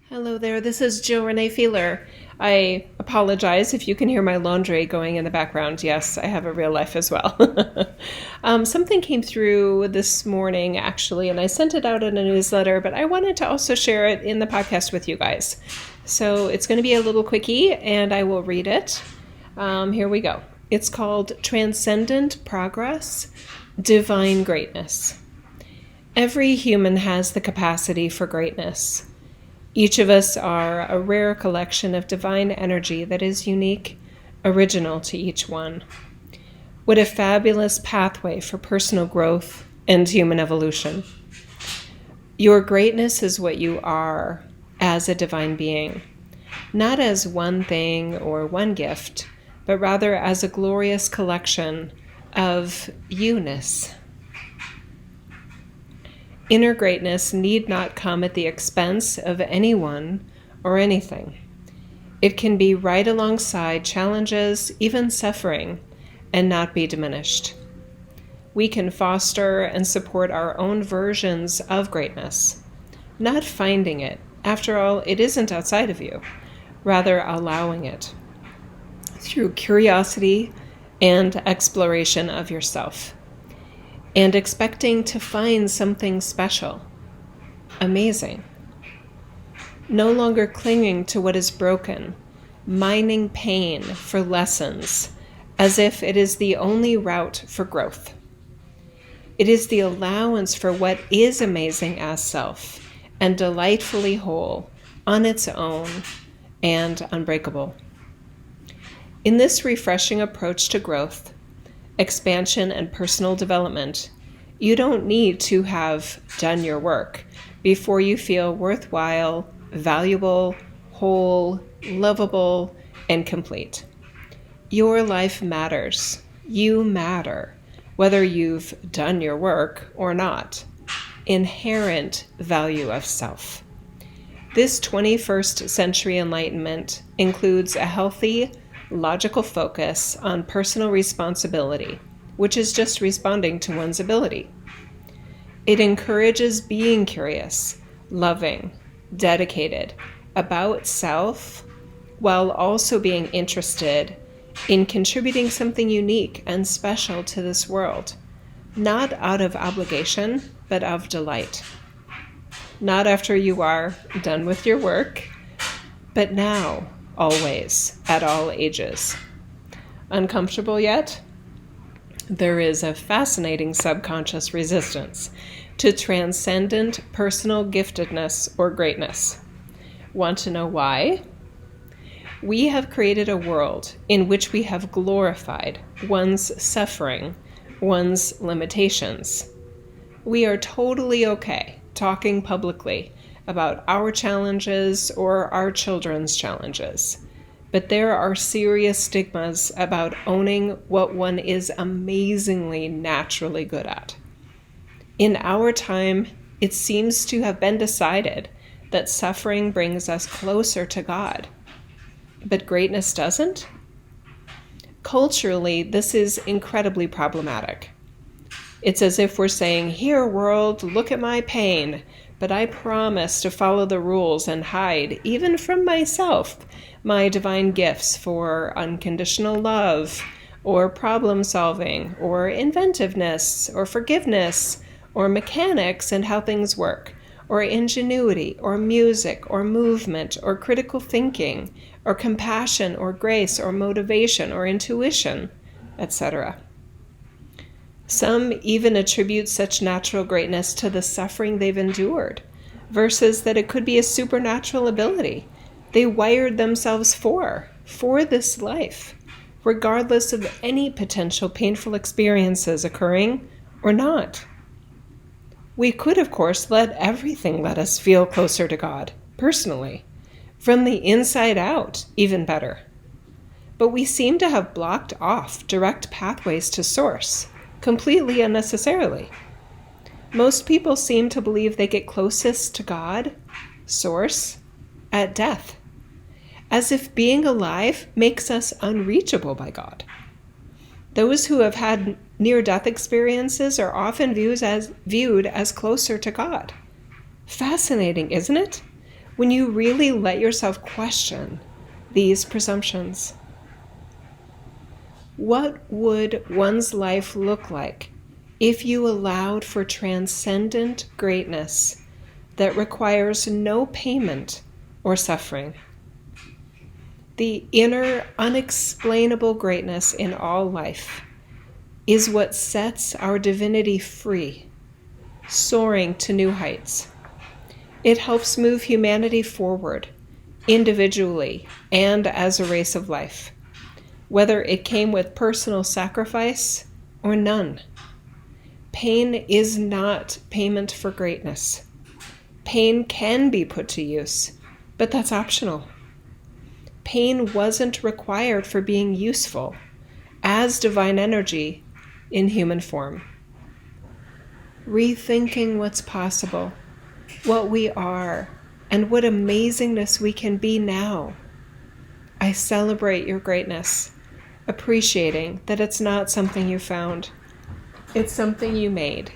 Hello there, this is Jill Renee Feeler. I apologize if you can hear my laundry going in the background. Yes, I have a real life as well. Something came through this morning, actually, and I sent it out in a newsletter, but I wanted to also share it in the podcast with you guys. So it's going to be a little quickie, and I will read it. Here we go. It's called Transcendent Progress, Divine Greatness. Every human has the capacity for greatness. Each of us are a rare collection of divine energy that is unique, original to each one. What a fabulous pathway for personal growth and human evolution. Your greatness is what you are as a divine being, not as one thing or one gift, but rather as a glorious collection of you-ness. Inner greatness need not come at the expense of anyone or anything. It can be right alongside challenges, even suffering, and not be diminished. We can foster and support our own versions of greatness, not finding it. After all, it isn't outside of you, rather allowing it through curiosity and exploration of yourself. And expecting to find something special, amazing. No longer clinging to what is broken, mining pain for lessons, as if it is the only route for growth. It is the allowance for what is amazing as self, and delightfully whole, on its own, and unbreakable. In this refreshing approach to growth, expansion, and personal development, you don't need to have done your work before you feel worthwhile, valuable, whole, lovable, and complete. Your life matters. You matter, whether you've done your work or not. Inherent value of self. This 21st century enlightenment includes a healthy, logical focus on personal responsibility, which is just responding to one's ability. It encourages being curious, loving, dedicated about self, while also being interested in contributing something unique and special to this world, not out of obligation, but of delight. Not after you are done with your work, but now, always, at all ages. Uncomfortable yet? There is a fascinating subconscious resistance to transcendent personal giftedness or greatness. Want to know why? We have created a world in which we have glorified one's suffering, one's limitations. We are totally okay talking publicly about our challenges or our children's challenges. But there are serious stigmas about owning what one is amazingly naturally good at. In our time, it seems to have been decided that suffering brings us closer to God, but greatness doesn't? Culturally, this is incredibly problematic. It's as if we're saying, "Here, world, look at my pain, but I promise to follow the rules and hide, even from myself, my divine gifts for unconditional love, or problem solving, or inventiveness, or forgiveness, or mechanics and how things work, or ingenuity, or music, or movement, or critical thinking, or compassion, or grace, or motivation, or intuition," etc. Some even attribute such natural greatness to the suffering they've endured, versus that it could be a supernatural ability they wired themselves for this life, regardless of any potential painful experiences occurring or not. We could, of course, let everything let us feel closer to God, personally, from the inside out, even better. But we seem to have blocked off direct pathways to Source, completely unnecessarily. Most people seem to believe they get closest to God, Source, at death, as if being alive makes us unreachable by God. Those who have had near-death experiences are often viewed as closer to God. Fascinating, isn't it? when you really let yourself question these presumptions. What would one's life look like if you allowed for transcendent greatness that requires no payment or suffering? The inner, unexplainable greatness in all life is what sets our divinity free, soaring to new heights. It helps move humanity forward, individually and as a race of life, whether it came with personal sacrifice or none. Pain is not payment for greatness. Pain can be put to use, but that's optional. Pain wasn't required for being useful as divine energy in human form. Rethinking what's possible, what we are, and what amazingness we can be now. I celebrate your greatness, appreciating that it's not something you found. It's something you made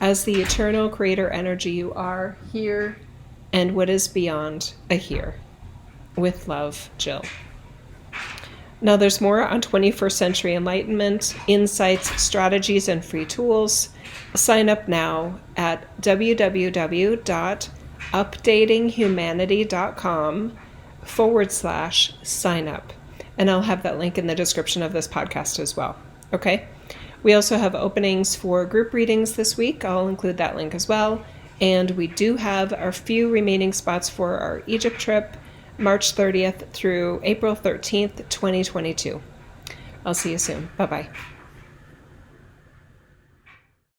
as the eternal creator energy you are here and what is beyond a here. With love, Jill. Now there's more on 21st century enlightenment, insights, strategies, and free tools. Sign up now at www.updatinghumanity.com/sign up. And I'll have that link in the description of this podcast as well. Okay? We also have openings for group readings this week. I'll include that link as well. And we do have our few remaining spots for our Egypt trip, March 30th through April 13th, 2022. I'll see you soon. Bye-bye.